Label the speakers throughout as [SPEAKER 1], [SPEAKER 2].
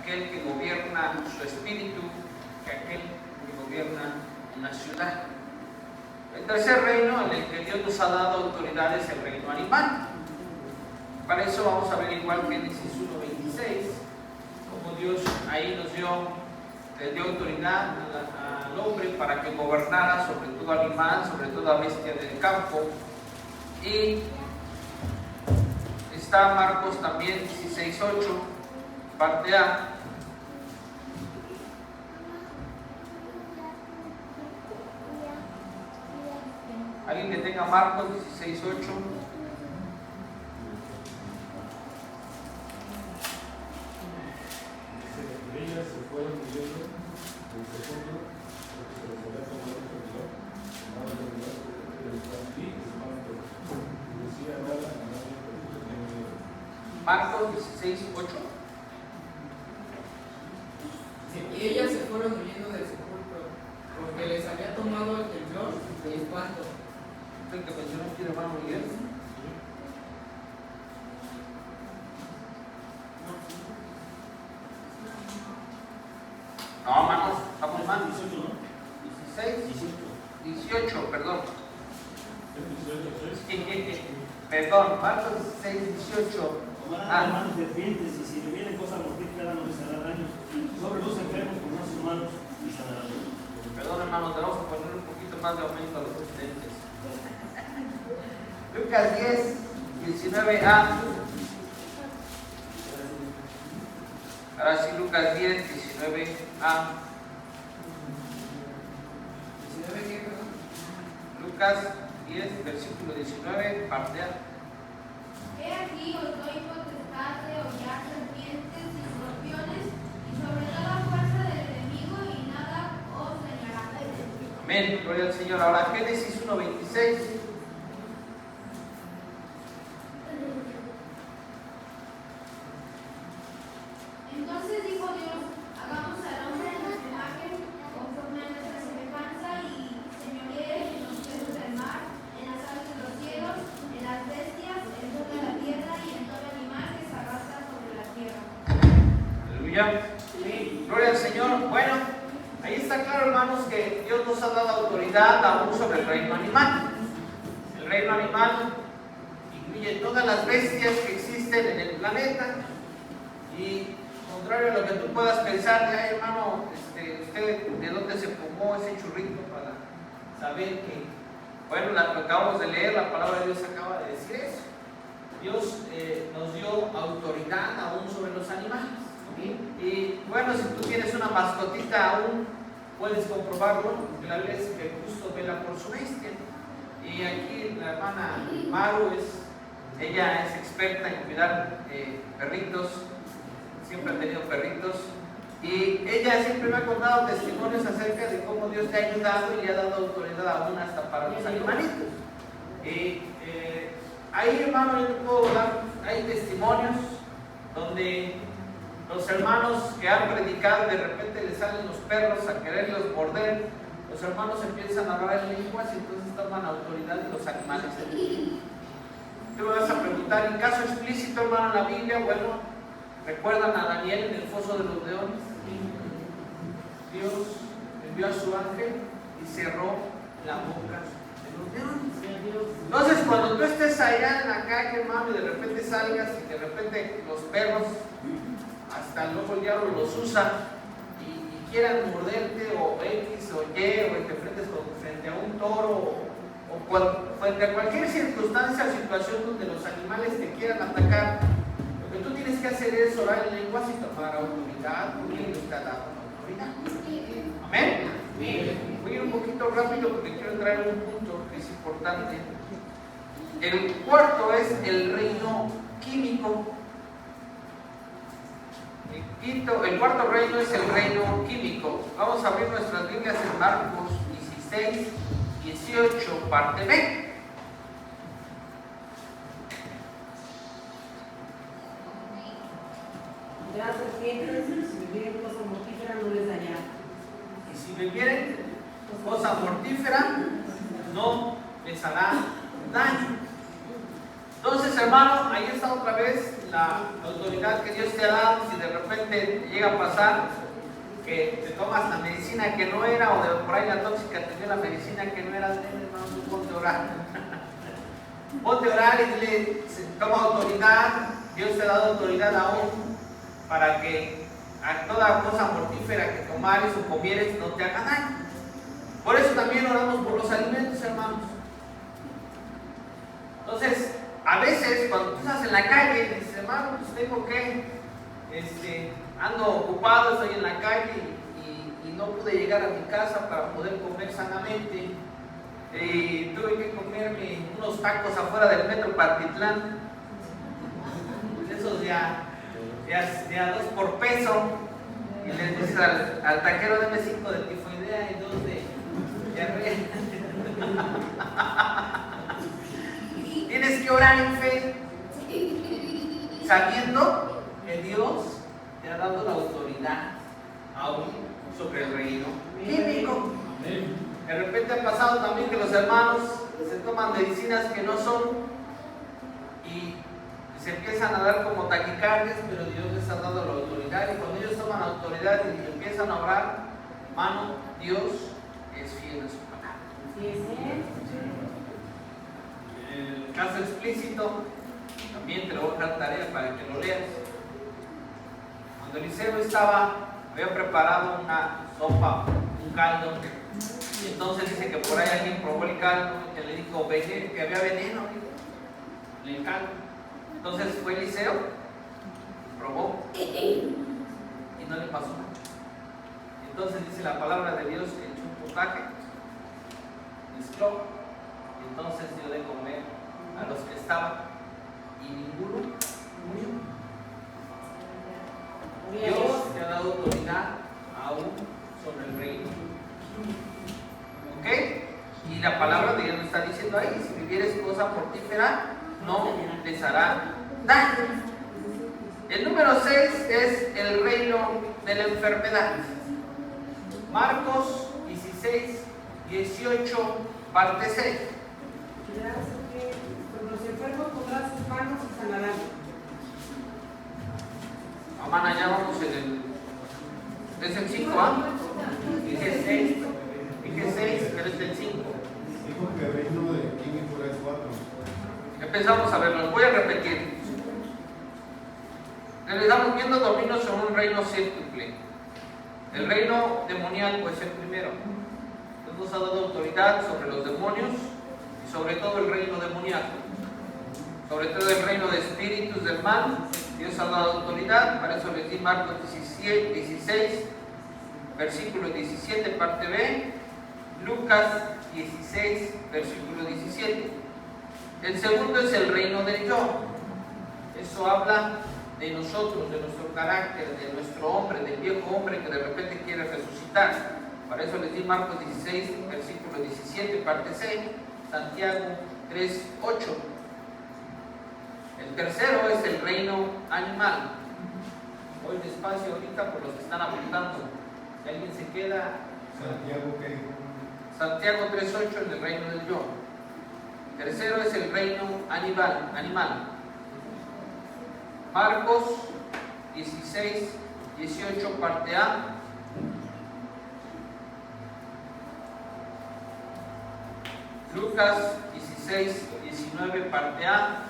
[SPEAKER 1] aquel que gobierna su espíritu que aquel que gobierna una ciudad. El tercer reino en el que Dios nos ha dado autoridad es el reino animal. Para eso vamos a ver igual Génesis 1:26, como Dios ahí le dio autoridad al hombre para que gobernara sobre todo animal, sobre toda bestia del campo. Y está Marcos también 16:8, parte A. Alguien que tenga Marcos 16:8.
[SPEAKER 2] Ellas se fueron huyendo del segundo, porque se les había tomado el temblor, y decía nada a nadie porque tenía miedo.
[SPEAKER 1] Marcos 16:8.
[SPEAKER 3] Y ellas se fueron huyendo del sepulcro, porque les había tomado el temblor y el espanto.
[SPEAKER 1] ¿El que mencionó aquí, hermano Miguel? No, hermanos, estamos mal. 16, 18, perdón. Perdón, Marcos 16:18.
[SPEAKER 4] Hermanos serpientes, y si le vienen cosas mortíferas no les hará daño. Sobre los enfermos con las manos y sanarán.
[SPEAKER 1] Perdón, hermanos, vamos a poner un poquito más de aumento a los presentes. Lucas 10, 19a. Ahora sí, Lucas 10, 19a.
[SPEAKER 3] ¿19 qué, perdón?
[SPEAKER 1] Lucas 10, versículo 19, parte A.
[SPEAKER 5] He aquí os doy potestad de hollar serpientes y escorpiones y sobre toda fuerza del enemigo y nada os dañará.
[SPEAKER 1] Amén, gloria al Señor. Ahora Génesis 1:26.
[SPEAKER 5] Entonces dijo Dios, hagamos al hombre a nuestra imagen, conforme a nuestra semejanza, y señoree en los peces del mar, en las aves de los cielos, en las bestias, en toda la tierra y en todo animal que se arrastra sobre la tierra.
[SPEAKER 1] Aleluya. Gloria al Señor. Bueno, ahí está claro, hermanos, que Dios nos ha dado autoridad aún sobre el reino animal. El reino animal incluye todas las bestias que existen en el planeta. Y contrario a lo que tú puedas pensar, ya, hermano, usted de dónde se fumó ese churrito para saber que, bueno, lo acabamos de leer, la palabra de Dios acaba de decir eso. Dios nos dio autoridad aún sobre los animales. Y bueno, si tú tienes una mascotita aún, puedes comprobarlo, porque la Biblia dice que el justo vela por su bestia. Y aquí la hermana Maru ella es experta en cuidar perritos, siempre ha tenido perritos, y ella siempre me ha contado testimonios acerca de cómo Dios te ha ayudado y le ha dado autoridad aún hasta para los animalitos. Y ahí, hermano, yo te puedo dar, hay testimonios donde los hermanos que han predicado, de repente les salen los perros a quererlos morder, los hermanos empiezan a hablar en lenguas y entonces toman autoridad de los animales. Tú me vas a preguntar, ¿en caso explícito, hermano, en la Biblia? Bueno, ¿recuerdan a Daniel en el foso de los leones? Dios envió a su ángel y cerró la boca de los leones. Entonces, cuando tú estés allá en la calle, hermano, y de repente salgas y de repente los perros, hasta luego el diablo los usa y quieran morderte o X o Y, o te enfrentes frente a un toro o frente a cualquier circunstancia o situación donde los animales te quieran atacar, lo que tú tienes que hacer es orar en lenguas y tomar autoridad, porque Dios te ha dado autoridad. Amén. Voy a ir un poquito rápido porque quiero entrar en un punto que es importante. El cuarto es el reino químico. El cuarto reino es el reino químico. Vamos a abrir nuestras Biblias en Marcos 16, 18, parte B.
[SPEAKER 6] De las serpientes, si bebieren cosa mortífera, no les dañará.
[SPEAKER 1] Y si bebieren cosa mortífera, no les hará daño. Entonces, hermano, ahí está otra vez la autoridad que Dios te ha dado, si de repente llega a pasar que te tomas la medicina que no era, o de por ahí la tóxica te dio la medicina que no era, hermano, ponte a orar. Ponte a orar y dile, toma autoridad, Dios te ha dado autoridad aún para que a toda cosa mortífera que tomares o comieres no te haga daño. Por eso también oramos por los alimentos, hermanos. Entonces, a veces cuando tú estás en la calle, dices, hermano, pues tengo que, ando ocupado, estoy en la calle y no pude llegar a mi casa para poder comer sanamente. Y tuve que comerme unos tacos afuera del metro Patitlán. Esos ya 2 por peso. Y le dices al taquero, deme 5 de tifoidea y 2 de diarrea. Tienes que orar en fe, sabiendo que Dios te ha dado la autoridad aún sobre el reino químico. De repente ha pasado también que los hermanos se toman medicinas que no son y se empiezan a dar como taquicardias, pero Dios les ha dado la autoridad, y cuando ellos toman autoridad y empiezan a orar, hermano, Dios es fiel a su palabra. El caso explícito, también te lo voy a dar tarea para que lo leas. Cuando Eliseo había preparado una sopa, un caldo, y entonces dice que por ahí alguien probó el caldo, que le dijo que había veneno en el caldo. Entonces fue Eliseo, probó y no le pasó nada. Entonces dice la palabra de Dios que echó un potaje, mezcló, y entonces dio de comer a los que estaban y ninguno murió. Dios te ha dado autoridad aún sobre el reino. ¿Ok? Y la palabra de Dios nos está diciendo ahí, si vivieres cosa mortífera, no les hará daño. El número 6 es el reino de la enfermedad. Marcos 16, 18, parte 6.
[SPEAKER 6] Con los enfermos pondrá sus manos y sanarán.
[SPEAKER 1] Amana, ya vamos en el. Es el 5, ¿ah? Dije 6. Dije 6, pero es el 5.
[SPEAKER 2] Dijo que el reino de químico era 4.
[SPEAKER 1] Empezamos a verlo, voy a repetir. Le estamos viendo dominio sobre un reino céntuple. El reino demoníaco es el primero. Dios nos ha dado autoridad sobre los demonios y sobre todo el reino demoníaco. Sobre todo el reino de espíritus del mal, Dios ha dado autoridad. Para eso les di Marcos 16, versículo 17, parte B. Lucas 16, versículo 17. El segundo es el reino del yo. Eso habla de nosotros, de nuestro carácter, de nuestro hombre, del viejo hombre que de repente quiere resucitar. Para eso les di Marcos 16, versículo 17, parte C, Santiago 3, 8. El tercero es el reino animal. Voy despacio ahorita por los que están apuntando. Si alguien se queda.
[SPEAKER 2] Santiago, ¿qué dijo?
[SPEAKER 1] Santiago 3, 8, en el reino del yo. Tercero es el reino animal. Marcos 16, 18, parte A. Lucas 16, 19, parte A.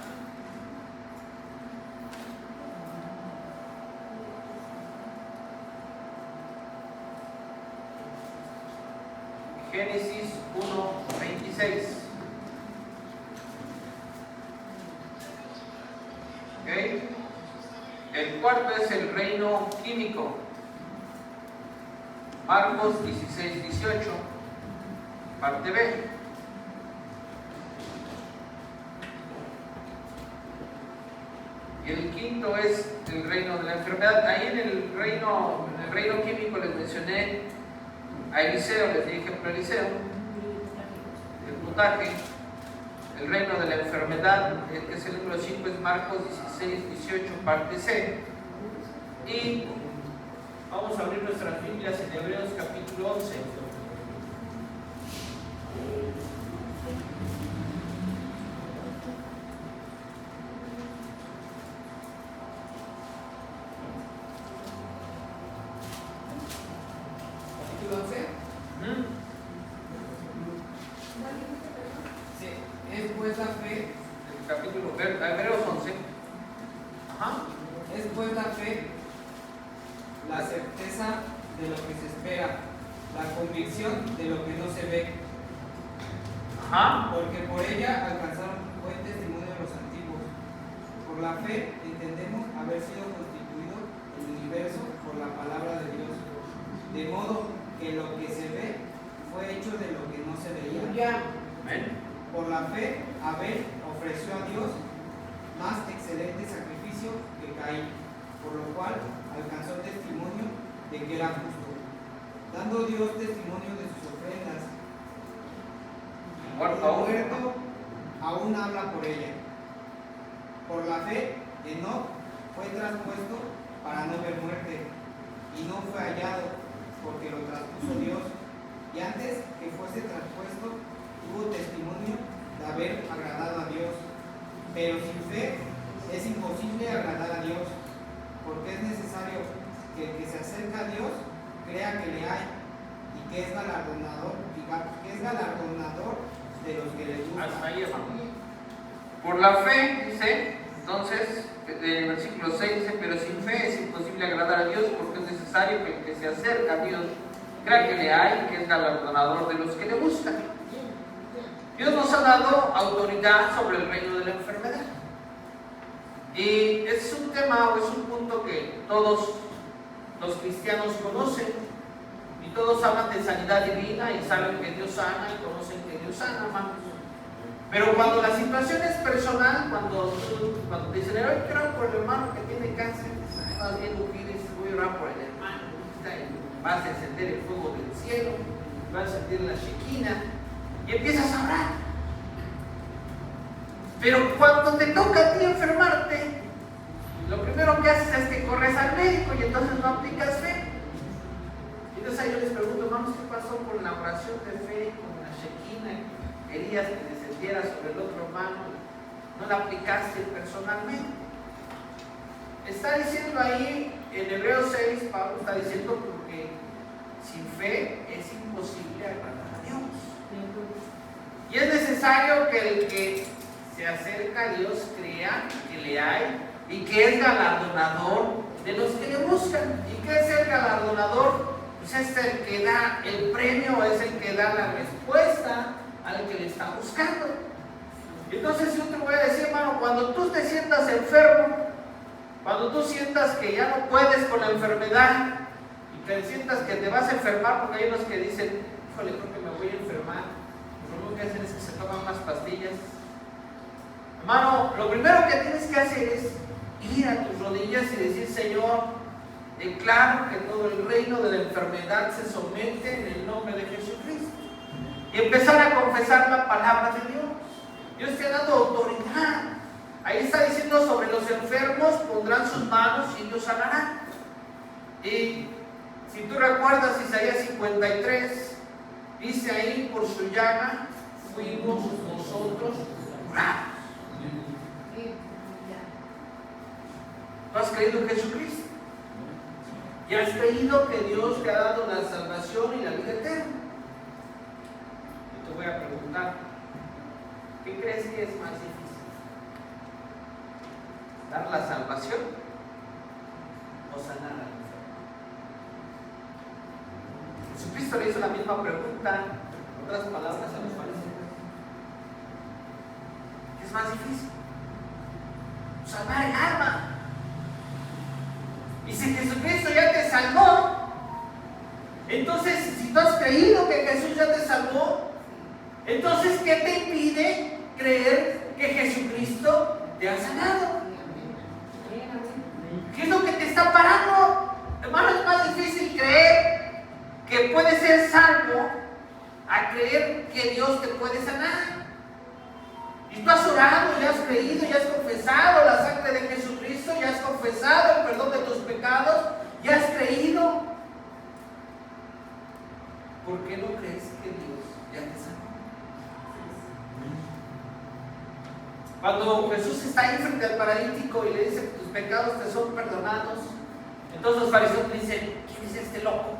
[SPEAKER 1] Génesis 1, 26. ¿Okay? El cuarto es el reino químico. Marcos 16, 18, parte B. Y el quinto es el reino de la enfermedad. Ahí en el reino químico les mencioné a Eliseo, les di ejemplo a Eliseo, el puntaje. El reino de la enfermedad, que es el número 5, es Marcos 16, 18, parte C. Y vamos a abrir nuestras Biblias en Hebreos capítulo 11.
[SPEAKER 3] fe, la certeza de lo que se espera, la convicción de lo que no se ve,
[SPEAKER 1] Ajá.
[SPEAKER 3] porque por ella alcanzaron buen testimonio los antiguos. Por la fe entendemos haber sido constituido el universo por la palabra de Dios, de modo que lo que se ve fue hecho de lo que no se veía.
[SPEAKER 1] Amén.
[SPEAKER 3] Por la fe, Abel ofreció a Dios más excelente sacrificio que Caín, por lo cual alcanzó testimonio de que era justo, dando Dios testimonio de sus ofrendas. El muerto aún habla por ella. Por la fe, Enoc fue traspuesto para no ver muerte, y no fue hallado, porque lo traspuso Dios, y antes que fuese traspuesto, tuvo testimonio de haber agradado a Dios. Pero sin fe es imposible agradar a Dios, porque es necesario que el que se acerca a Dios crea que le hay y que es galardonador de los que le
[SPEAKER 1] Hasta
[SPEAKER 3] gustan.
[SPEAKER 1] ahí, hermano. Por la fe, dice, entonces, en el versículo 6 dice, pero sin fe es imposible agradar a Dios, porque es necesario que el que se acerca a Dios crea que le hay y que es galardonador de los que le buscan. Dios nos ha dado autoridad sobre el reino de la enfermedad. Y es un tema o es un punto que todos los cristianos conocen. Y todos hablan de sanidad divina y saben que Dios sana y conocen que Dios sana, hermanos. Pero cuando la situación es personal, cuando dicen, hoy quiero orar por el hermano que tiene cáncer, vas bien ungido y dices, voy a orar por el hermano, vas a encender el fuego del cielo, vas a sentir la shequina y empiezas a orar. Pero cuando te toca a ti enfermarte, lo primero que haces es que corres al médico y entonces no aplicas fe. Y entonces ahí yo les pregunto, hermanos, ¿qué pasó con la oración de fe, con la shequina? Querías que descendiera sobre el otro hermano, no la aplicaste personalmente. Está diciendo ahí en Hebreos 6, Pablo está diciendo porque sin fe es imposible agradar a Dios. Y es necesario que el que se acerca a Dios crea que le hay y que es galardonador de los que le buscan. ¿Y qué es el galardonador? Pues es el que da el premio, es el que da la respuesta al que le está buscando. Entonces yo te voy a decir, hermano, cuando tú te sientas enfermo, cuando tú sientas que ya no puedes con la enfermedad y que sientas que te vas a enfermar, porque hay unos que dicen, híjole, creo que me voy a enfermar, lo único que hacen es que se toman más pastillas. Hermano, lo primero que tienes que hacer es ir a tus rodillas y decir, Señor, declaro que todo el reino de la enfermedad se somete en el nombre de Jesucristo. Y empezar a confesar la palabra de Dios. Dios te ha dado autoridad. Ahí está diciendo, sobre los enfermos pondrán sus manos y ellos sanarán. Y si tú recuerdas Isaías 53, dice ahí, por su llaga fuimos nosotros curados. ¿Tú has creído en Jesucristo? ¿Y has creído que Dios te ha dado la salvación y la vida eterna? Yo te voy a preguntar, ¿qué crees que es más difícil? ¿Dar la salvación o sanar al enfermo? Jesucristo le hizo la misma pregunta, en otras palabras, a los fariseos. ¿Qué es más difícil? Salvar el alma. Y si Jesucristo ya te salvó, entonces si tú has creído que Jesús ya te salvó, entonces ¿qué te impide creer que Jesucristo te ha sanado? ¿Qué es lo que te está parando? Hermano, es más difícil creer que puedes ser salvo a creer que Dios te puede sanar. Y tú has orado, ya has creído, ya has confesado la sangre de Jesucristo, ya has confesado el perdón de tus pecados, ya has creído. ¿Por qué no crees que Dios ya te sanó? Cuando Jesús está ahí frente al paralítico y le dice que tus pecados te son perdonados, entonces los fariseos le dicen, ¿quién es este loco?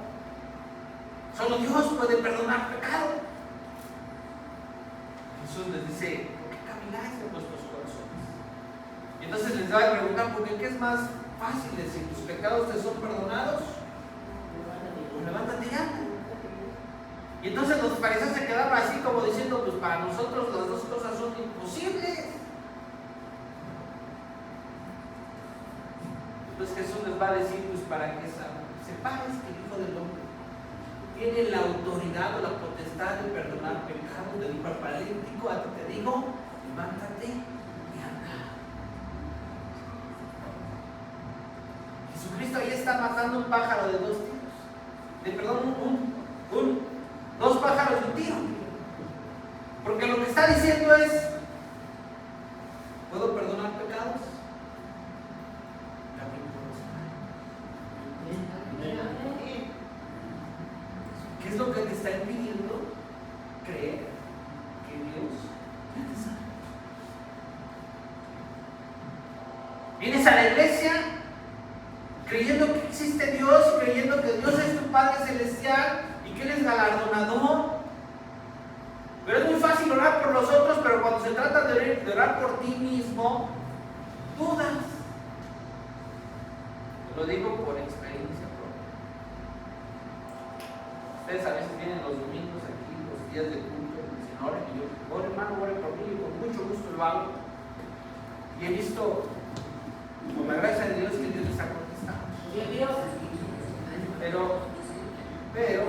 [SPEAKER 1] Solo Dios puede perdonar pecado. Jesús les dice, ¿por qué camináis en vuestros corazones? Y entonces les va a preguntar, ¿por qué es más fáciles. Si tus pecados te son perdonados, pues levántate y anda. Y entonces los fariseos se quedaron así como diciendo, pues para nosotros las dos cosas son imposibles. Entonces Jesús les va a decir, pues para que sepáis que el Hijo del Hombre tiene la autoridad o la potestad de perdonar pecados. Le dijo al paralítico, a ti te digo, levántate y anda. Jesucristo ahí está matando un pájaro de dos tiros. Dos pájaros de un tiro. Porque lo que está diciendo es, ¿puedo perdonar pecados? También puedo sanar. ¿Qué es lo que te está impidiendo creer que Dios te sana? Vienes a la iglesia creyendo que existe Dios, creyendo que Dios es tu Padre Celestial y que Él es galardonador. Pero es muy fácil orar por los otros, pero cuando se trata de orar por ti mismo, dudas. Te lo digo por experiencia propia. Ustedes a veces vienen los domingos aquí, los días de culto, y dicen, ore, y yo, ore hermano, ore por mí, y con mucho gusto lo hago. Y he visto, por la gracia de Dios, que Dios les ha contestado. Pero,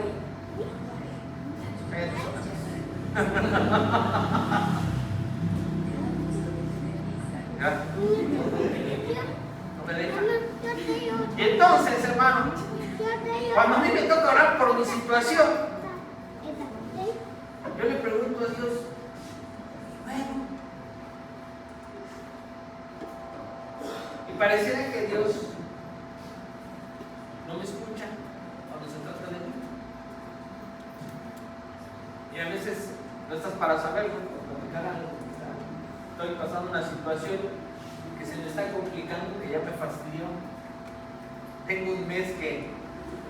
[SPEAKER 1] ¿ya? No me dejan. Y entonces, hermano, cuando a mí me toca orar por mi situación, yo le pregunto a Dios, bueno, y pareciera que Dios no me escucha cuando se trata de mí. Y a veces no estás para saberlo, por platicar algo. Estoy pasando una situación que se me está complicando, que ya me fastidió. Tengo un mes que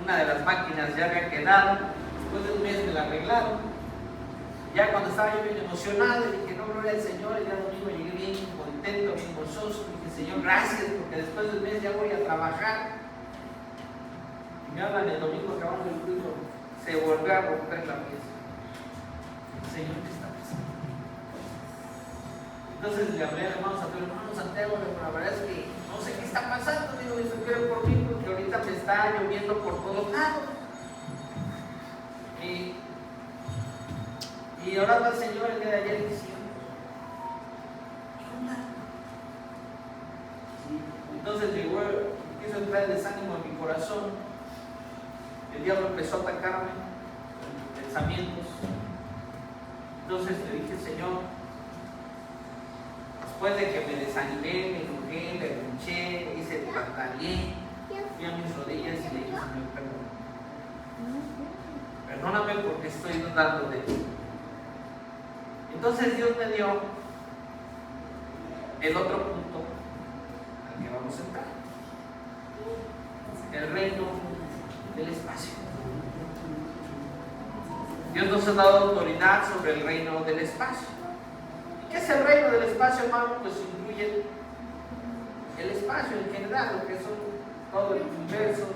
[SPEAKER 1] una de las máquinas ya había quedado, después de un mes me la arreglaron. Ya cuando estaba yo bien emocionado, dije, no, gloria al Señor, y ya domingo llegué bien contento, bien gozoso. Dije, Señor, gracias, porque después del mes ya voy a trabajar. Y me hablan el domingo acabando el culto, se volvió a romper la pieza. Señor, ¿qué está pasando? Entonces le hablé al hermano Santiago, la verdad es que no sé qué está pasando, digo, ni siquiera por mí, porque ahorita me está lloviendo por todos lados. Y orando al Señor el día de ayer diciendo, ¿qué onda? Entonces llegó, quiso entrar el desánimo en mi corazón. El diablo empezó a atacarme con pensamientos. Entonces le dije, Señor, después de que me desanimé, me enojé, me pinché, hice pataleé, fui a mis rodillas y le dije, Señor, perdóname porque estoy dudando de ti. Entonces Dios me dio el otro punto al que vamos a entrar: el reino del espacio. Dios nos ha dado autoridad sobre el reino del espacio. ¿Qué es el reino del espacio, hermano? Pues incluye el espacio en general, lo que son todo el universo,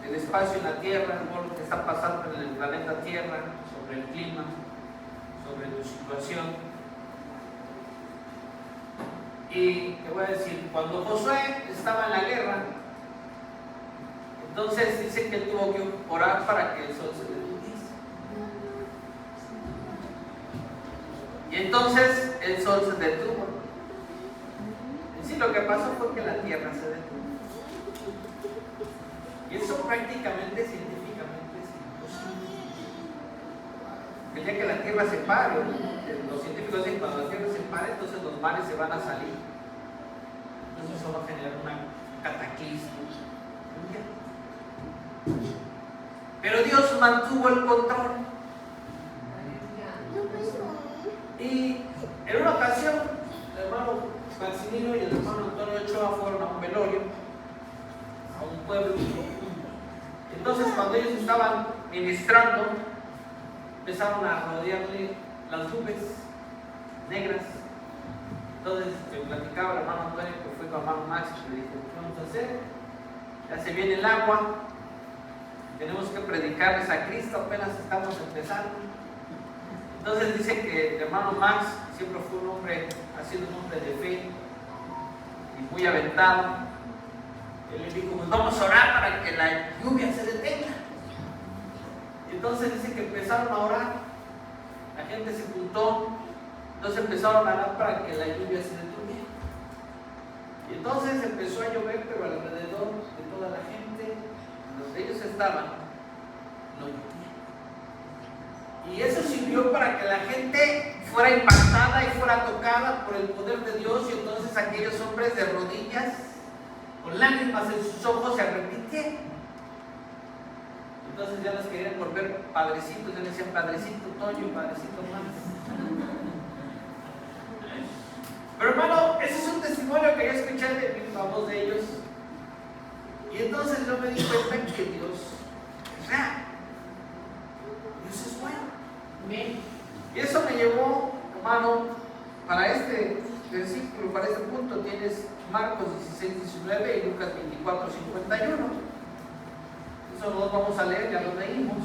[SPEAKER 1] el espacio en la Tierra, todo lo que está pasando en el planeta Tierra, sobre el clima, sobre tu situación. Y te voy a decir, cuando Josué estaba en la guerra, entonces dice que él tuvo que orar para que el sol se detuviese. Y entonces el sol se detuvo. En sí, lo que pasó fue que la Tierra se detuvo. Y eso prácticamente, científicamente, es imposible. El día que la Tierra se pare, los científicos dicen que cuando la Tierra se pare, entonces los mares se van a salir. Entonces eso va a generar una cataclismo. Pero Dios mantuvo el control. Y en una ocasión, el hermano Maximino y el hermano Antonio Ochoa fueron a un velorio, a un pueblo. Entonces, cuando ellos estaban ministrando, empezaron a rodearle las nubes negras. Entonces me platicaba el hermano Antonio que fue con el hermano Max y le dijo, ¿qué vamos a hacer? Ya se viene el agua, tenemos que predicarles a Cristo, apenas estamos empezando. Entonces dice que el hermano Max siempre fue un hombre, ha sido un hombre de fe y muy aventado. Él le dijo, pues vamos a orar para que la lluvia se detenga. Y entonces dice que empezaron a orar, la gente se juntó, entonces empezaron a orar para que la lluvia se detuviera. Y entonces empezó a llover, pero alrededor de toda la gente, donde ellos estaban, no llovía. Y eso sirvió para que la gente fuera impactada y fuera tocada por el poder de Dios, y entonces aquellos hombres de rodillas, con lágrimas en sus ojos, se arrepintieron. Entonces ya los querían volver padrecitos, ya les decían Padrecito Toño, Padrecito Max. Pero hermano, ese es un testimonio que yo escuché de la voz de ellos. Y entonces yo me di cuenta que Dios es real. Dios es bueno. Amén. Y eso me llevó, hermano, para este versículo, para este punto, tienes Marcos 16:19 y Lucas 24:51. Eso no lo vamos a leer, ya lo leímos.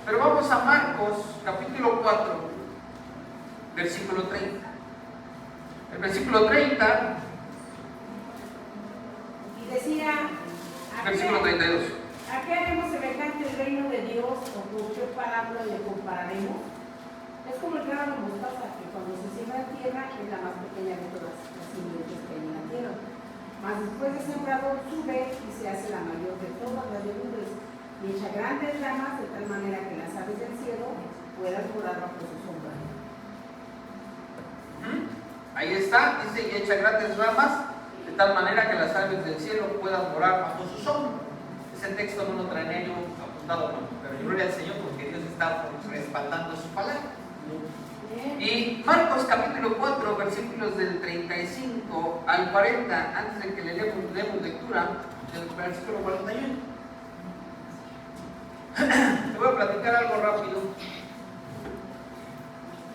[SPEAKER 1] Pero vamos a Marcos, capítulo 4, versículo 30. El versículo 30,
[SPEAKER 6] Y decía,
[SPEAKER 1] versículo 32.
[SPEAKER 6] ¿a qué haremos semejante el reino de Dios o con qué parábola le compararemos? Es como el grano de mostaza, que cuando se siembra en tierra es la más pequeña de todas las simientes que hay en la tierra. Mas después de sembrado sube y se hace la mayor de todas las legumbres y echa grandes ramas de tal manera que las aves del cielo puedan morar bajo su sombra.
[SPEAKER 1] Ahí está, dice, y echa grandes ramas de tal manera que las aves del cielo puedan morar bajo su sombra. Ese texto no lo traía yo apuntado, no, pero gloria al Señor porque Dios está respaldando su palabra. Y Marcos capítulo 4, versículos del 35 al 40, antes de que le demos lectura del versículo 41. Te voy a platicar algo rápido.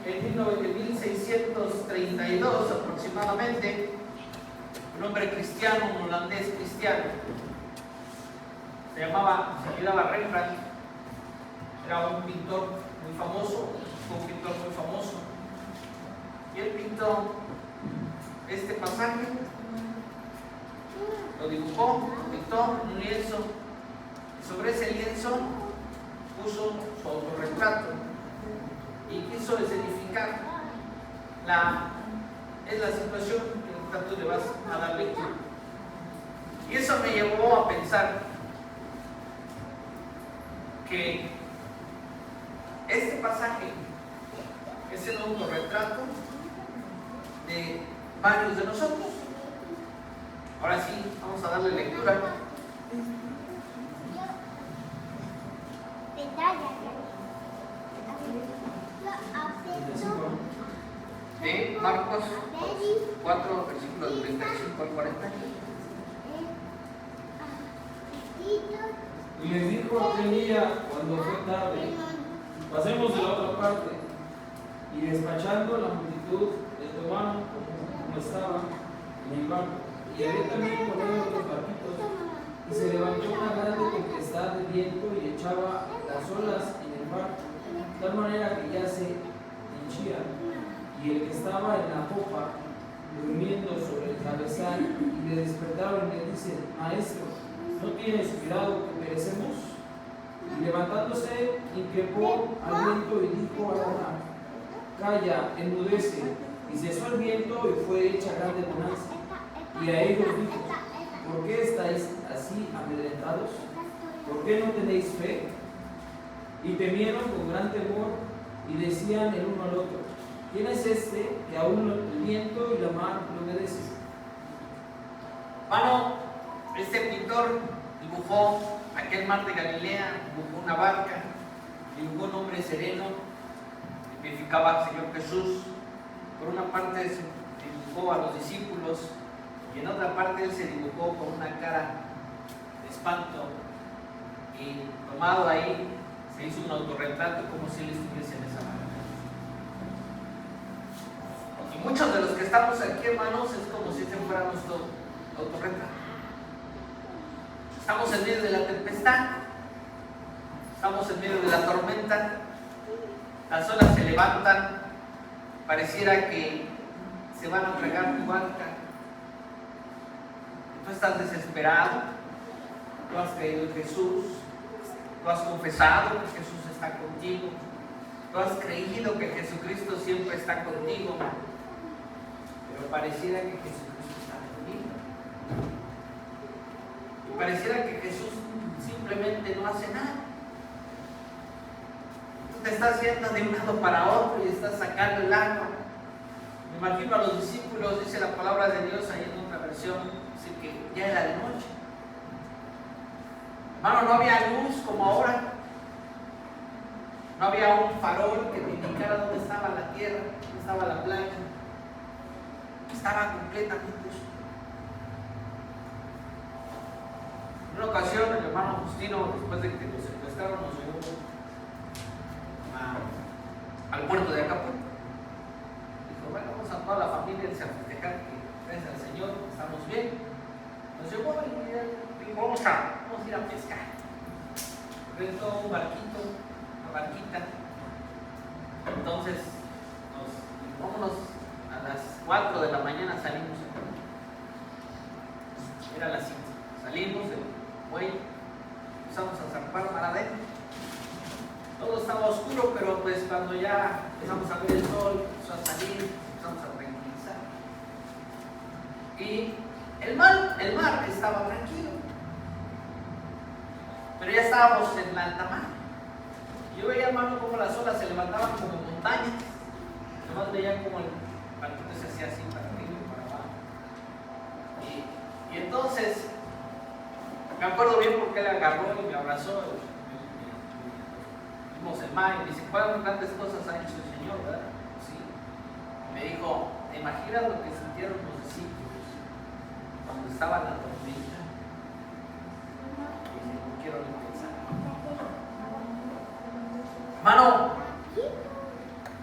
[SPEAKER 1] En 1632 aproximadamente, un hombre cristiano, un holandés cristiano, se apellidaba Rembrandt, era un pintor muy famoso, fue un pintor muy famoso, y él pintó este pasaje, lo dibujó, lo pintó en un lienzo, y sobre ese lienzo puso su autorretrato y quiso escenificar la situación que tanto le vas a dar lectura. Y eso me llevó a pensar que este pasaje es el autorretrato de varios de nosotros. Ahora sí, vamos a darle lectura. De Marcos 4, versículos 35 al 40.
[SPEAKER 2] Y les dijo aquel día, cuando fue tarde, pasemos de la otra parte. Y despachando la multitud, le tomaron como estaba en el barco. Y había también con él otros barquitos. Y se levantó una grande tempestad de viento y echaba las olas en el barco, de tal manera que ya se hinchía. Y el que estaba en la popa, durmiendo sobre el cabezal, y le despertaron y le dicen: Maestro, ¿no tienes cuidado que perecemos? Y levantándose, increpó al viento y dijo a la mar: Calla, enmudece. Y cesó el viento y fue hecha grande bonanza. Y a ellos dijo: ¿Por qué estáis así amedrentados? ¿Por qué no tenéis fe? Y temieron con gran temor y decían el uno al otro: ¿Quién es este que aún el viento y la mar le obedecen?
[SPEAKER 1] Bueno, este pintor dibujó aquel mar de Galilea, dibujó una barca, dibujó un hombre sereno, tipificaba al Señor Jesús. Por una parte se dibujó a los discípulos y en otra parte él se dibujó con una cara de espanto, y tomado ahí se hizo un autorretrato como si él estuviese en esa barca. Y muchos de los que estamos aquí, hermanos, es como si este fuera nuestro autorretrato. Estamos en medio de la tempestad, estamos en medio de la tormenta, las olas se levantan, pareciera que se van a tragar tu barca. Tú estás desesperado, tú has creído en Jesús, tú has confesado que Jesús está contigo, tú has creído que Jesucristo siempre está contigo, pero pareciera que Jesucristo está contigo. Y pareciera que Jesús simplemente no hace nada. Tú te estás yendo de un lado para otro y estás sacando el agua. Me imagino a los discípulos, dice la palabra de Dios ahí en otra versión, dice que ya era de noche. Hermano, no había luz como ahora. No había un farol que te indicara dónde estaba la tierra, dónde estaba la playa. Estaba completamente oscuro. En una ocasión, el hermano Justino, después de que nos secuestraron, nos llevó al puerto de Acapulco. Dijo, bueno, vamos a toda la familia a festejar que gracias al Señor estamos bien. Nos llevó y dijo, vamos a ir a pescar. Rentó un barquito, una barquita. Entonces, vámonos a las 4 de la mañana, salimos. Era las 5. Salimos del muelle, empezamos a zarpar mar adentro. Todo estaba oscuro, pero pues cuando ya empezamos a ver el sol, empezó a salir, empezamos a tranquilizar. Y el mar estaba tranquilo, pero ya estábamos en la alta mar. Yo veía, hermano, como las olas se levantaban como montañas. Además veía como el barquito se hacía así para arriba y para abajo. Y entonces me acuerdo bien porque él agarró y me abrazó. Vimos el mar y me dice, ¿cuántas grandes cosas ha hecho el Señor, verdad? Sí. Me dijo, ¿te imaginas lo que sintieron los discípulos cuando estaba la tormenta? Y dice, no quiero ni pensar. Hermano,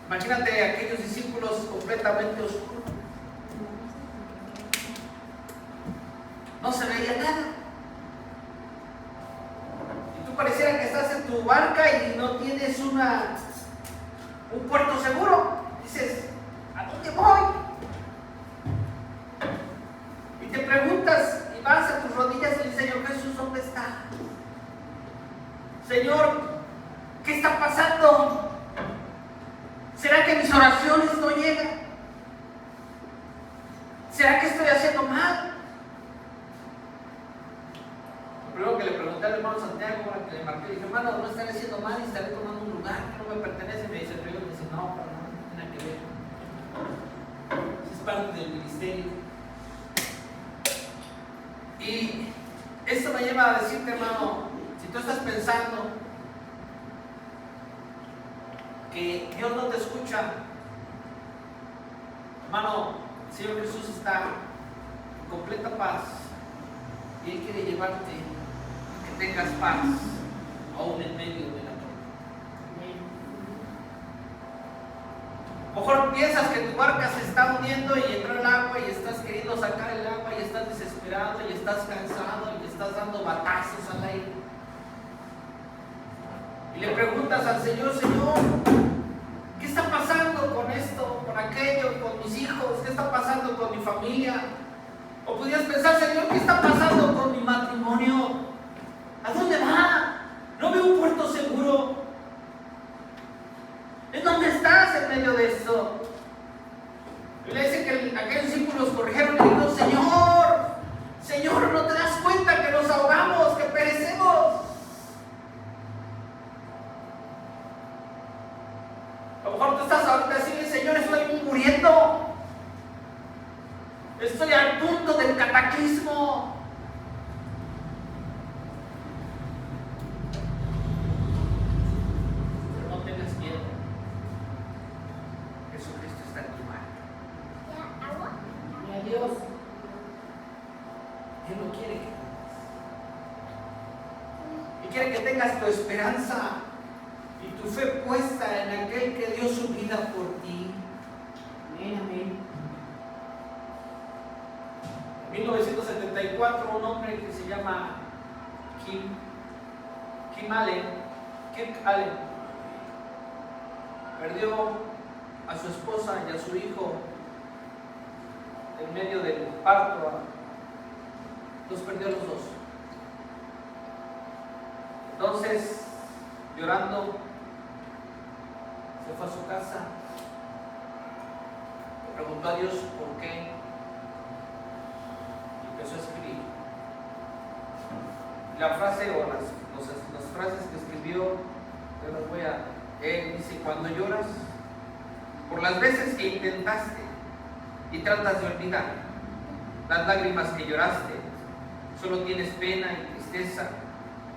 [SPEAKER 1] imagínate aquellos discípulos completamente oscuros. No se veía nada. Y tú pareciera que estás en tu barca y no tienes un puerto seguro. Dices, ¿a dónde voy? Y te preguntas y vas a tus rodillas y dices, Señor Jesús, ¿dónde está? Señor, ¿qué está pasando? ¿Será que mis oraciones no llegan? ¿Será que estoy haciendo mal? Lo primero que le pregunté al hermano Santiago, ahora que le marqué, le dije, hermano, no estaré haciendo mal y estaré tomando un lugar que no me pertenece. Me dice el río, me dice, no, pero no tiene nada que ver. Es parte del ministerio. Y esto me lleva a decirte, hermano, si tú estás pensando que Dios no te escucha, hermano, el Señor Jesús está en completa paz y Él quiere llevarte a que tengas paz aún en medio de la tormenta. A lo mejor piensas que tu barca se está hundiendo y entró el agua y estás queriendo sacar el agua y estás desesperado y estás cansado y estás dando batazos al aire. Y le preguntas al Señor, Señor, ¿qué está pasando con esto, con aquello, con mis hijos? ¿Qué está pasando con mi familia? O pudieras pensar, Señor, ¿qué está pasando con mi matrimonio? ¿A dónde va? No veo un puerto seguro. ¿En dónde estás en medio de esto? Y le dice que aquellos discípulos corrigieron y dijeron, Señor, ¿no te das cuenta que nos ahogamos, que perecemos? A lo mejor tú estás ahorita así, Señor, estoy muriendo. Estoy al punto del cataclismo. Pero no tengas miedo. Jesucristo está en tu mano.
[SPEAKER 6] Y a Dios.
[SPEAKER 1] Él no quiere que mueras. Él quiere que tengas tu esperanza y tu fe puesta en aquel que dio su vida por ti.
[SPEAKER 6] Amén, amén.
[SPEAKER 1] 1974, un hombre que se llama Kirk Allen, perdió a su esposa y a su hijo en medio del parto. Los perdió a los dos. Entonces, llorando, se fue a su casa, le preguntó a Dios por qué y empezó a escribir. La frase o las frases que escribió, yo las voy a leer. Dice: cuando lloras, por las veces que intentaste y tratas de olvidar las lágrimas que lloraste, solo tienes pena y tristeza,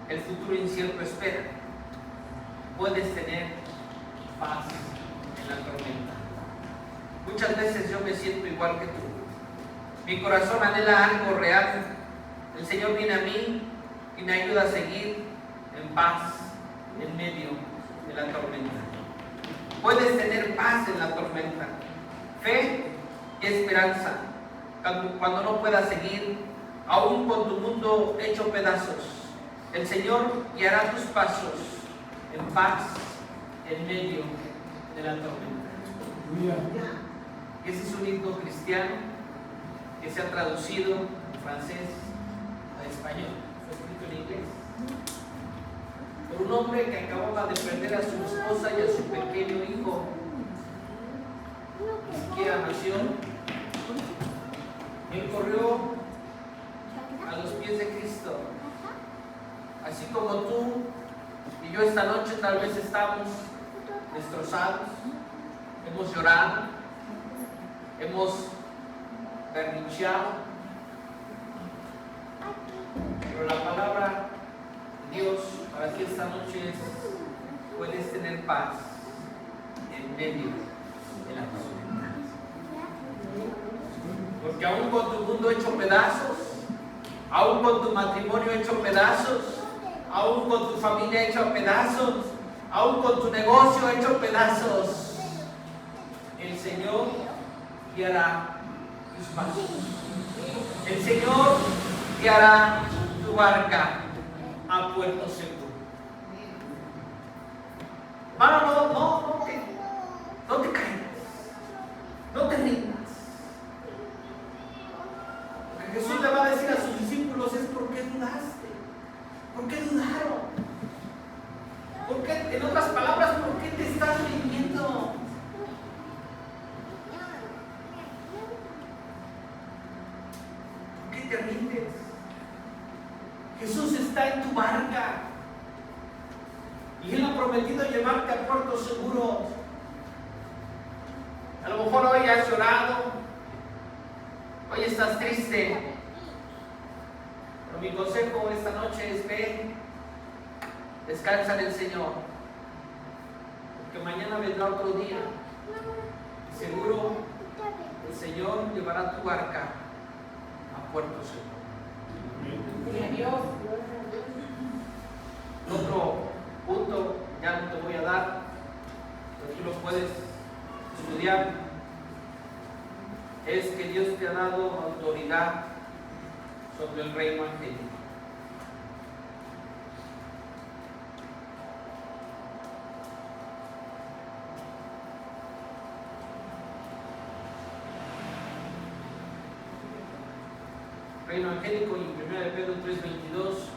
[SPEAKER 1] el futuro incierto espera. Puedes tener paz en la tormenta. Muchas veces yo me siento igual que tú. Mi corazón anhela algo real. El Señor viene a mí y me ayuda a seguir en paz en medio de la tormenta. Puedes tener paz en la tormenta, fe y esperanza cuando no puedas seguir, aún con tu mundo hecho pedazos. El Señor guiará tus pasos en paz en medio de la tormenta. Ese es un himno cristiano que se ha traducido en francés a español. Fue escrito en inglés por un hombre que acababa de perder a su esposa y a su pequeño hijo. Ni siquiera nació. Él corrió a los pies de Cristo. Así como tú y yo esta noche tal vez estamos destrozados, hemos llorado, hemos berrincheado, pero la palabra de Dios para ti esta noche es: puedes tener paz en medio de la tormenta. Porque aún con tu mundo hecho pedazos, aún con tu matrimonio hecho pedazos, aún con tu familia hecha pedazos, aún con tu negocio hecho pedazos, el Señor guiará tus pasos. El Señor guiará tu barca a puerto seguro. Hermano, no te caigas, no te rindas. Lo que Jesús le va a decir a sus discípulos es: ¿por qué dudaste? ¿Por qué dudaron? ¿Por qué, en otras palabras, por qué te estás rindiendo? ¿Por qué te rindes? Jesús está en tu barca y Él ha prometido llevarte a puerto seguro. A lo mejor hoy has llorado, hoy estás triste, pero mi consejo esta noche es: ven, descansa en el Señor, porque mañana vendrá otro día. Seguro el Señor llevará tu barca a puerto seguro.
[SPEAKER 6] Dios.
[SPEAKER 1] Otro punto, ya no te voy a dar, pero tú lo puedes estudiar, es que Dios te ha dado autoridad sobre el reino angélico. Reino angélico, en 1 de Pedro 3:22.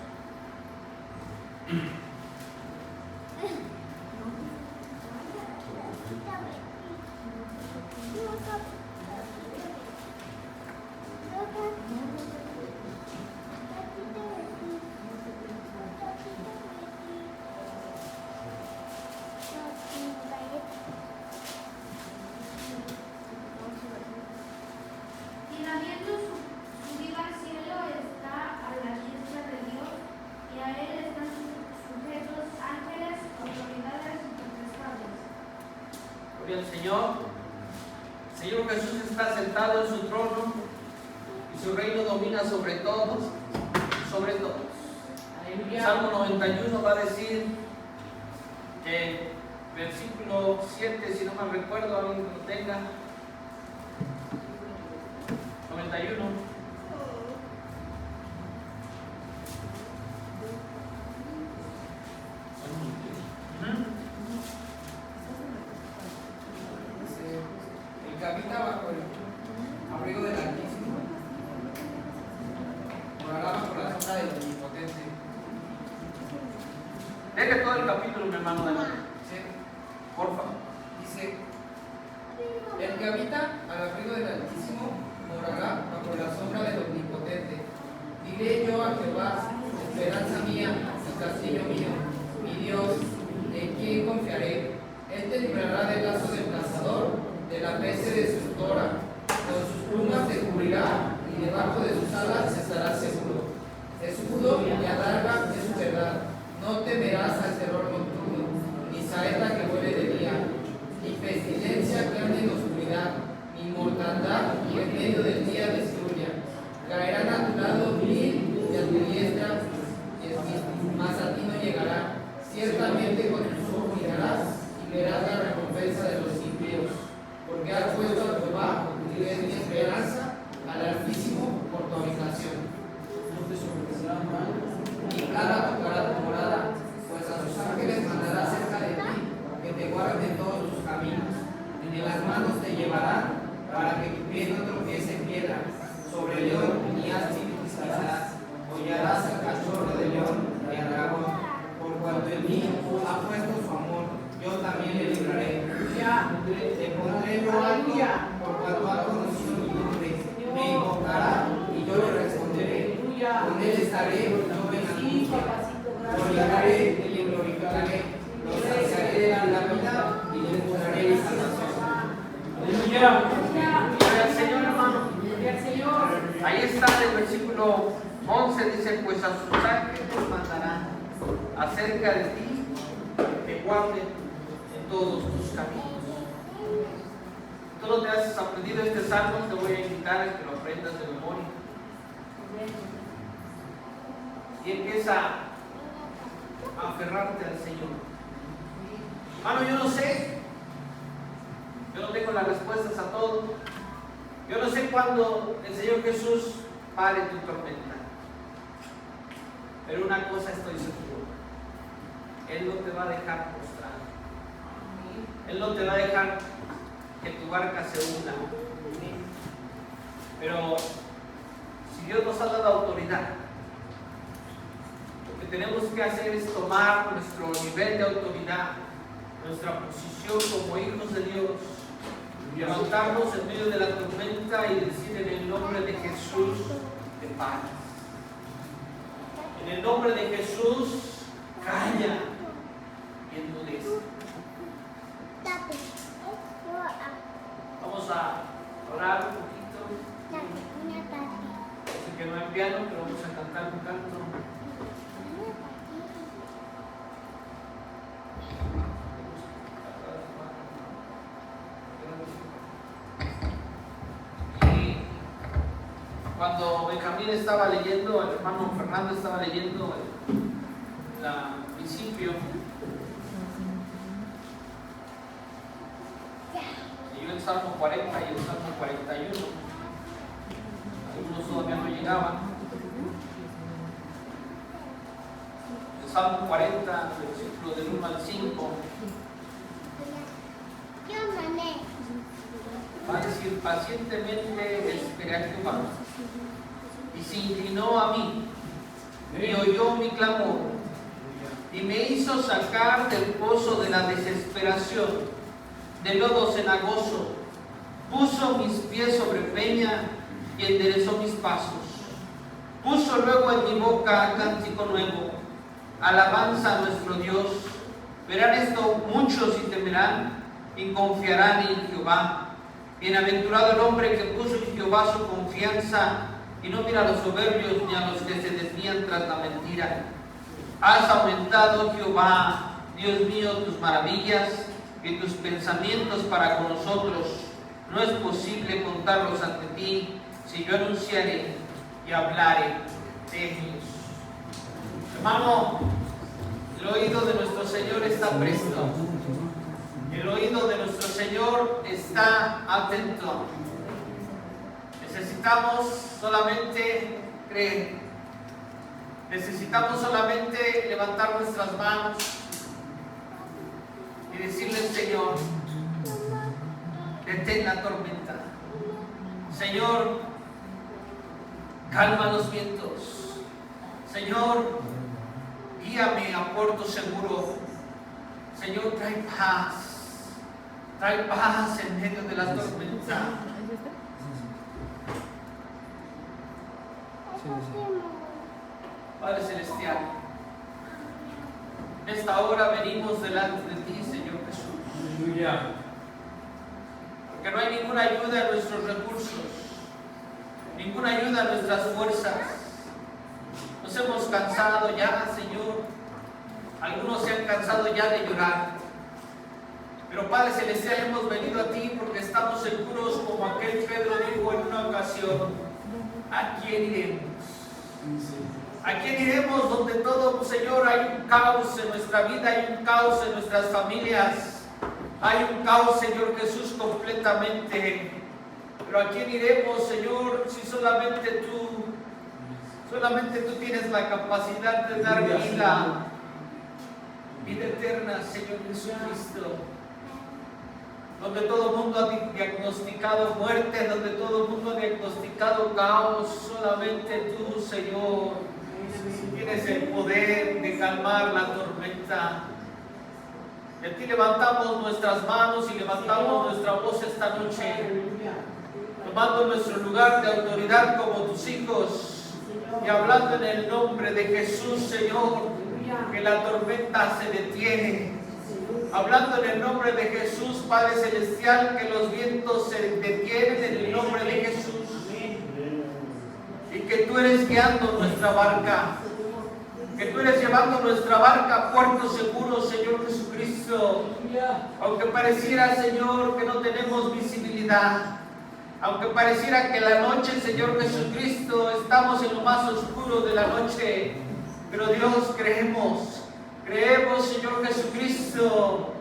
[SPEAKER 5] Quien habiendo subido al cielo está a la diestra de Dios, y a Él están sujetos ángeles, autoridades y potestades.
[SPEAKER 1] Gloria al Señor. El Señor Jesús está sentado en su trono y su reino domina sobre todos, sobre todos. El Salmo 91 va a decir que, versículo 7, si no me recuerdo, alguien que lo tenga. 91.
[SPEAKER 3] sombra del Omnipotente.
[SPEAKER 1] Deje todo el capítulo, mi hermano.
[SPEAKER 3] Sí.
[SPEAKER 1] Porfa.
[SPEAKER 3] Dice, el que habita al abrigo del Altísimo morará bajo la sombra del Omnipotente. Diré yo a Jehová, esperanza mía y castillo mío, mi Dios, ¿en quién confiaré? Él te librará del lazo del cazador, de la peste destructora. Con sus plumas te cubrirá y debajo de sus alas estarás seguro. Escudo y adarga es su verdad. No temerás al terror nocturno, ni saeta que vuele de día, ni pestilencia que ande en oscuridad, ni mortandad que en medio del día destruya. Caerán a tu lado 1000 y a tu diestra, mas a ti no llegará. Ciertamente con tus ojos mirarás y verás la recompensa de los impíos, porque has puesto a Jehová, que es mi esperanza, al Altísimo por tu habitación. Y plaga tocará tu morada, pues a sus ángeles mandará cerca de ti, que te guarden en todos tus caminos. En las manos te llevarán, para que tu pie no tropiece en piedra. Sobre el león ni áspid pisarás, hollarás al cachorro de león y al dragón. Por cuanto en mí ha puesto su amor, yo también le libraré. Te pondré yo alto, por cuanto ha conocido mi nombre. Me invocará y yo le responderé. Con él estaré, yo en angustia. Lo libraré y le glorificaré. Lo saciaré de la vida y le mostraré mi salvación.
[SPEAKER 2] Aleluya.
[SPEAKER 1] Gloria al Señor, hermano.
[SPEAKER 6] Gloria al Señor.
[SPEAKER 1] Ahí está en el versículo 11, dice, pues a sus ángeles mandarán acerca de ti, que te guarden en todos tus caminos. Tú no te has aprendido este salmo, te voy a invitar a que lo aprendas de memoria. Y empieza a aferrarte al Señor. Hermano, yo no sé, yo no tengo las respuestas a todo. Yo no sé cuándo el Señor Jesús pare tu tormenta. Pero una cosa estoy seguro: Él no te va a dejar postrado. Él no te va a dejar que tu barca se hunda. Pero si Dios nos ha dado autoridad, lo que tenemos que hacer es tomar nuestro nivel de autoridad, nuestra posición como hijos de Dios, levantarnos en medio de la tormenta y decir en el nombre de Jesús, te pares. En el nombre de Jesús, calla y enmudece. Vamos a orar un poquito. Sé que no hay piano, pero vamos a cantar un canto. Y cuando Benjamín estaba leyendo, el hermano Fernando estaba leyendo el principio, leyó el Salmo 40 y el Salmo 41. Algunos todavía no llegaban. El Salmo 40, versículo del 1 al 5. Va a decir, pacientemente esperé a Jehová, y se inclinó a mí, y oyó mi clamor, y me hizo sacar del pozo de la desesperación, del lodo cenagoso. Puso mis pies sobre peña y enderezó mis pasos. Puso luego en mi boca cántico nuevo, alabanza a nuestro Dios. Verán esto muchos y temerán y confiarán en Jehová. Bienaventurado el hombre que puso en Jehová su confianza y no mira a los soberbios ni a los que se desvían tras la mentira. Has aumentado, Jehová, Dios mío, tus maravillas y tus pensamientos para con nosotros. No es posible contarlos ante ti, si yo anunciaré y hablaré de ellos. Hermano, el oído de nuestro Señor está presto. El oído de nuestro Señor está atento. Necesitamos solamente creer. Necesitamos solamente levantar nuestras manos y decirle al Señor, detén la tormenta. Señor, calma los vientos. Señor, guíame a puerto seguro. Señor, trae paz en medio de la tormenta. Padre Celestial, en esta hora venimos delante de ti, Señor Jesús.
[SPEAKER 2] Aleluya.
[SPEAKER 1] Porque no hay ninguna ayuda en nuestros recursos, ninguna ayuda en nuestras fuerzas. Nos hemos cansado ya, Señor. Algunos se han cansado ya de llorar. Pero Padre Celestial, hemos venido a ti porque estamos seguros, como aquel Pedro dijo en una ocasión: ¿a quién iremos? ¿A quién iremos donde todo, Señor, hay un caos en nuestra vida, hay un caos en nuestras familias, hay un caos, Señor Jesús, completamente? Pero ¿a quién iremos, Señor, si solamente tú tienes la capacidad de dar vida eterna, Señor Jesucristo? Donde todo el mundo ha diagnosticado muerte, donde todo el mundo ha diagnosticado caos, solamente tú, Señor, tienes el poder de calmar la tormenta. Y a ti levantamos nuestras manos y levantamos nuestra voz esta noche, tomando nuestro lugar de autoridad como tus hijos y hablando en el nombre de Jesús, Señor, que la tormenta se detiene. Hablando en el nombre de Jesús, Padre Celestial, que los vientos se detienen en el nombre de Jesús. Y que tú eres guiando nuestra barca, que tú eres llevando nuestra barca a puerto seguro, Señor Jesucristo. Aunque pareciera, Señor, que no tenemos visibilidad, aunque pareciera que la noche, Señor Jesucristo, estamos en lo más oscuro de la noche, pero Dios, creemos, Señor Jesucristo,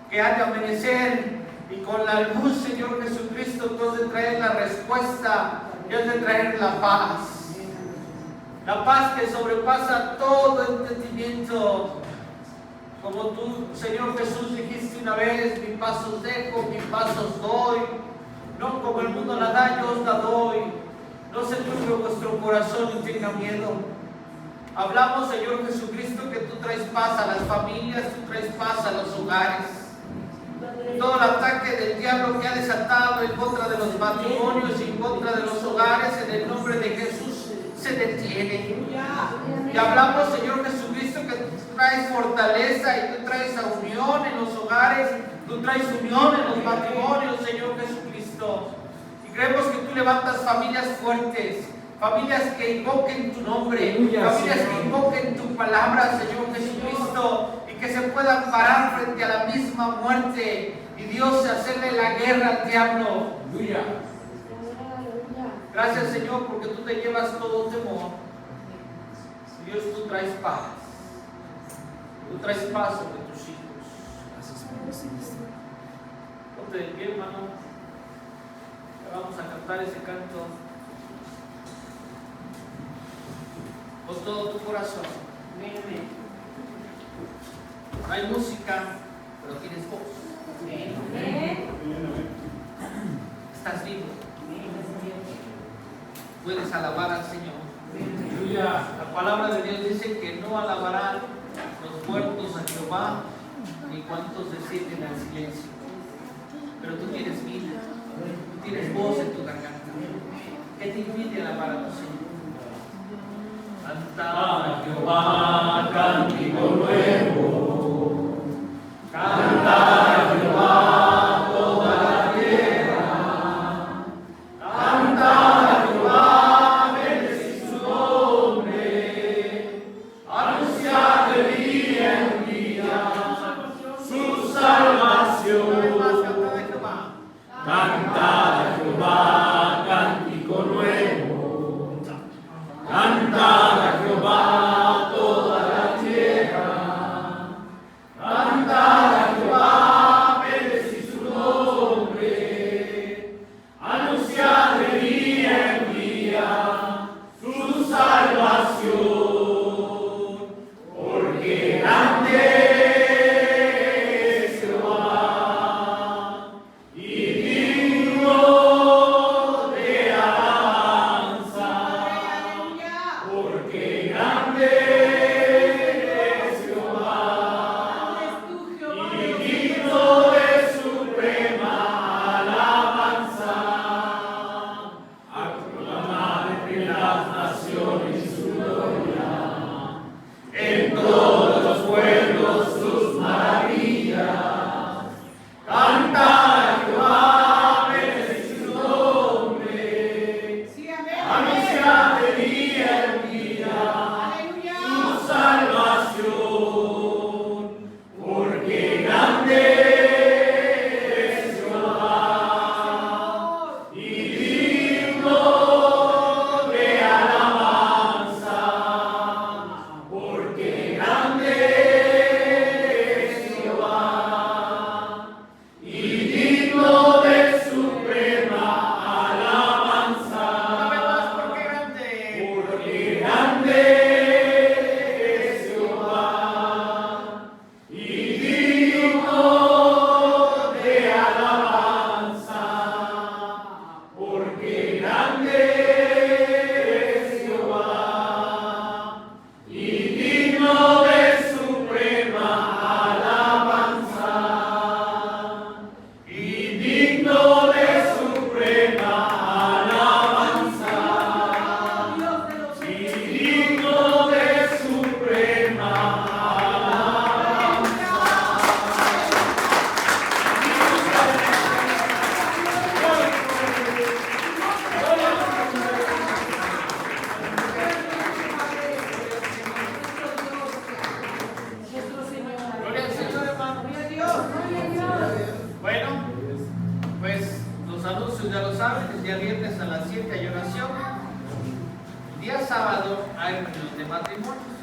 [SPEAKER 1] que ha de amanecer y con la luz, Señor Jesucristo, tú has de traer la respuesta y has de traer la paz. La paz que sobrepasa todo entendimiento. Como tú, Señor Jesús, dijiste una vez: mi paz os dejo, mi paz os doy. No como el mundo la da, yo os la doy. No se turbe vuestro corazón y tenga miedo. Hablamos, Señor Jesucristo, que tú traes paz a las familias, tú traes paz a los hogares. Todo el ataque del diablo que ha desatado en contra de los matrimonios y en contra de los hogares, en el nombre de Jesús, se detiene. Y hablamos, Señor Jesucristo, que tú traes fortaleza y tú traes unión en los hogares, tú traes unión en los matrimonios, Señor Jesucristo. Y creemos que tú levantas familias fuertes, familias que invoquen tu nombre, familias que invoquen tu palabra, Señor Jesucristo, y que se puedan parar frente a la misma muerte y Dios hacerle la guerra al diablo. Gracias, Señor, porque tú te llevas todo temor. Dios, tú traes paz. Tú traes paz sobre tus hijos. Ponte de pie, hermano. Vamos a cantar ese canto con todo tu corazón. No hay música, pero tienes voz. Estás vivo. Puedes alabar al Señor. La palabra de Dios dice que no alabarán los muertos a Jehová, ni cuantos descienden al silencio. Pero tú tienes vida, tú tienes voz en tu garganta. ¿Qué te impide alabar a tu Señor?
[SPEAKER 2] Canta a Jehová cántico nuevo, canta a Jehová toda la tierra, canta a Jehová, bendecid su nombre, anunciad de día en día su salvación. Canta a Jehová cántico nuevo, canta a Jehová toda
[SPEAKER 1] Los anuncios ya lo saben, el día viernes a las 7 hay oración. El día sábado hay reunión de matrimonios.